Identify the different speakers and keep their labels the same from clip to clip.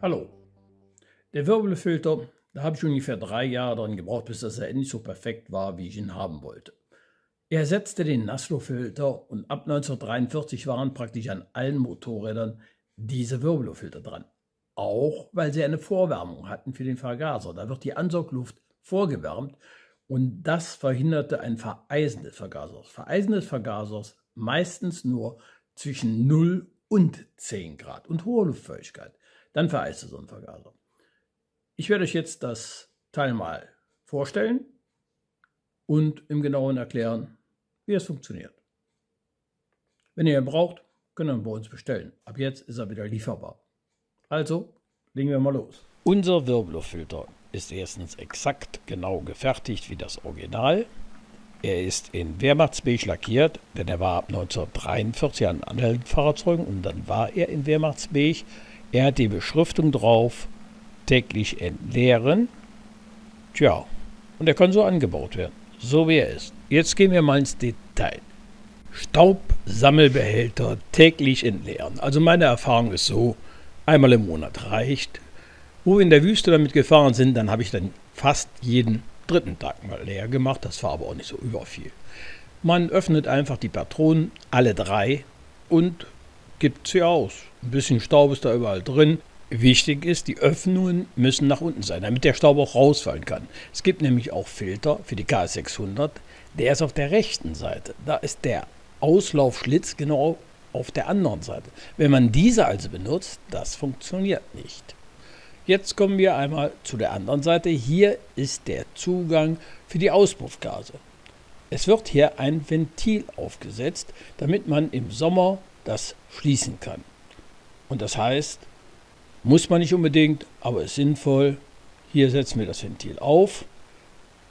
Speaker 1: Hallo. Der Wirbelfilter, da habe ich ungefähr 3 Jahre dran gebraucht, bis das endlich so perfekt war, wie ich ihn haben wollte. Er ersetzte den Naslo-Filter und ab 1943 waren praktisch an allen Motorrädern diese Wirbelfilter dran. Auch weil sie eine Vorwärmung hatten für den Vergaser. Da wird die Ansaugluft vorgewärmt und das verhinderte ein Vereisen des Vergasers. Vereisen des Vergasers meistens nur zwischen 0 und 10 Grad und hohe Luftfeuchtigkeit. Dann vereiste so ein Vergaser. Ich werde euch jetzt das Teil mal vorstellen und im Genauen erklären, wie es funktioniert. Wenn ihr ihn braucht, könnt ihr ihn bei uns bestellen. Ab jetzt ist er wieder lieferbar. Also, legen wir mal los. Unser Wirbelfilter ist erstens exakt genau gefertigt wie das Original. Er ist in Wehrmachtsbeige lackiert, denn er war ab 1943 an anderen Fahrzeugen und dann war er in Wehrmachtsbeige. Er hat die Beschriftung drauf, täglich entleeren. Tja, und er kann so angebaut werden, so wie er ist. Jetzt gehen wir mal ins Detail. Staubsammelbehälter täglich entleeren. Also meine Erfahrung ist so, einmal im Monat reicht. Wo wir in der Wüste damit gefahren sind, dann habe ich dann fast jeden dritten Tag mal leer gemacht. Das war aber auch nicht so überviel. Man öffnet einfach die Patronen, alle 3, und gibt sie aus. Ein bisschen Staub ist da überall drin. Wichtig ist, die Öffnungen müssen nach unten sein, damit der Staub auch rausfallen kann. Es gibt nämlich auch Filter für die KS600, der ist auf der rechten Seite. Da ist der Auslaufschlitz genau auf der anderen Seite. Wenn man diese also benutzt, das funktioniert nicht. Jetzt kommen wir einmal zu der anderen Seite. Hier ist der Zugang für die Auspuffgase. Es wird hier ein Ventil aufgesetzt, damit man im Sommer das schließen kann. Und das heißt, muss man nicht unbedingt, aber ist sinnvoll. Hier setzen wir das Ventil auf.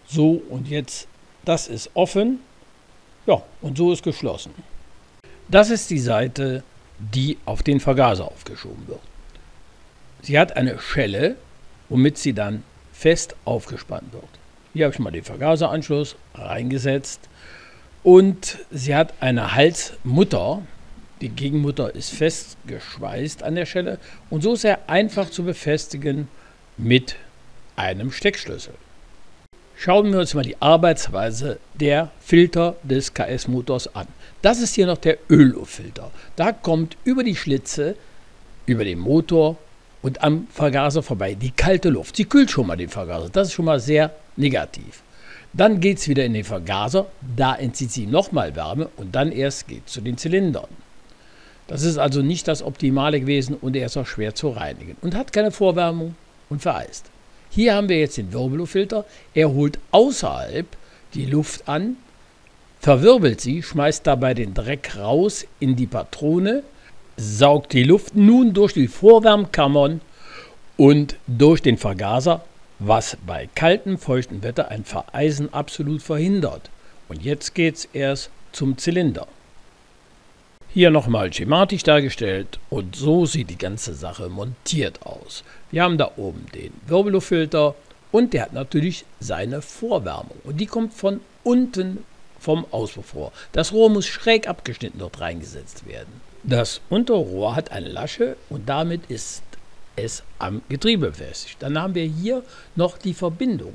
Speaker 1: So, und jetzt, das ist offen. Ja, und so ist geschlossen. Das ist die Seite, die auf den Vergaser aufgeschoben wird. Sie hat eine Schelle, womit sie dann fest aufgespannt wird. Hier habe ich mal den Vergaseranschluss reingesetzt. Und sie hat eine Halsmutter. Die Gegenmutter ist festgeschweißt an der Schelle und so ist er einfach zu befestigen mit einem Steckschlüssel. Schauen wir uns mal die Arbeitsweise der Filter des KS-Motors an. Das ist hier noch der Öllufttfilter. Da kommt über die Schlitze, über den Motor und am Vergaser vorbei die kalte Luft. Sie kühlt schon mal den Vergaser. Das ist schon mal sehr negativ. Dann geht es wieder in den Vergaser, da entzieht sie nochmal Wärme und dann erst geht es zu den Zylindern. Das ist also nicht das Optimale gewesen und er ist auch schwer zu reinigen und hat keine Vorwärmung und vereist. Hier haben wir jetzt den Wirbelufttfilter. Er holt außerhalb die Luft an, verwirbelt sie, schmeißt dabei den Dreck raus in die Patrone, saugt die Luft nun durch die Vorwärmkammern und durch den Vergaser, was bei kaltem, feuchtem Wetter ein Vereisen absolut verhindert. Und jetzt geht es erst zum Zylinder. Hier nochmal schematisch dargestellt und so sieht die ganze Sache montiert aus. Wir haben da oben den Wirbelufttfilter und der hat natürlich seine Vorwärmung und die kommt von unten vom Auspuffrohr. Das Rohr muss schräg abgeschnitten dort reingesetzt werden. Das Unterrohr hat eine Lasche und damit ist es am Getriebe befestigt. Dann haben wir hier noch die Verbindung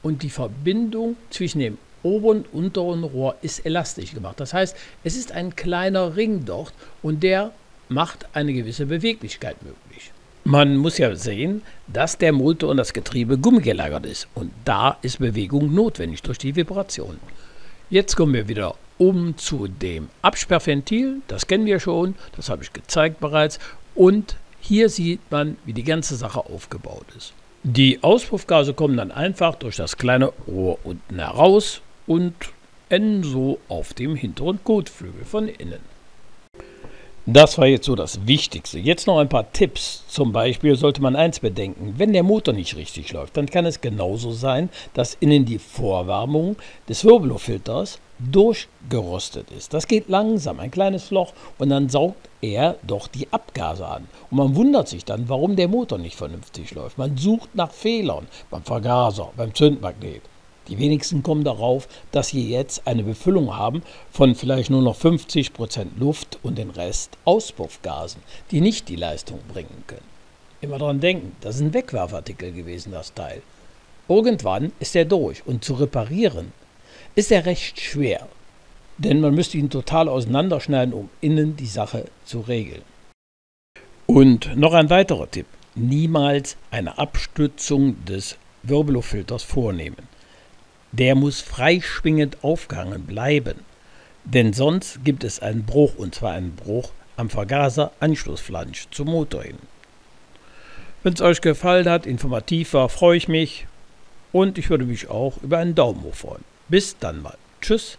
Speaker 1: und die Verbindung zwischen dem oberen und unteren Rohr ist elastisch gemacht. Das heißt, es ist ein kleiner Ring dort und der macht eine gewisse Beweglichkeit möglich. Man muss ja sehen, dass der Motor und das Getriebe gummigelagert ist und da ist Bewegung notwendig durch die Vibration. Jetzt kommen wir wieder zu dem Absperrventil. Das kennen wir schon, das habe ich gezeigt bereits. Und hier sieht man, wie die ganze Sache aufgebaut ist. Die Auspuffgase kommen dann einfach durch das kleine Rohr unten heraus und enden so auf dem hinteren Kotflügel von innen. Das war jetzt so das Wichtigste. Jetzt noch ein paar Tipps. Zum Beispiel sollte man eins bedenken: Wenn der Motor nicht richtig läuft, dann kann es genauso sein, dass innen die Vorwärmung des Wirbelufttfilters durchgerostet ist. Das geht langsam, ein kleines Loch, und dann saugt er doch die Abgase an. Und man wundert sich dann, warum der Motor nicht vernünftig läuft. Man sucht nach Fehlern beim Vergaser, beim Zündmagnet. Die wenigsten kommen darauf, dass sie jetzt eine Befüllung haben von vielleicht nur noch 50% Luft und den Rest Auspuffgasen, die nicht die Leistung bringen können. Immer dran denken, das ist ein Wegwerfartikel gewesen, das Teil. Irgendwann ist er durch und zu reparieren ist er recht schwer, denn man müsste ihn total auseinanderschneiden, um innen die Sache zu regeln. Und noch ein weiterer Tipp, niemals eine Abstützung des Wirbellufttfilters vornehmen. Der muss freischwingend aufgehangen bleiben, denn sonst gibt es einen Bruch, und zwar einen Bruch am Vergaser-Anschlussflansch zum Motor hin. Wenn es euch gefallen hat, informativ war, freue ich mich und ich würde mich auch über einen Daumen hoch freuen. Bis dann mal. Tschüss.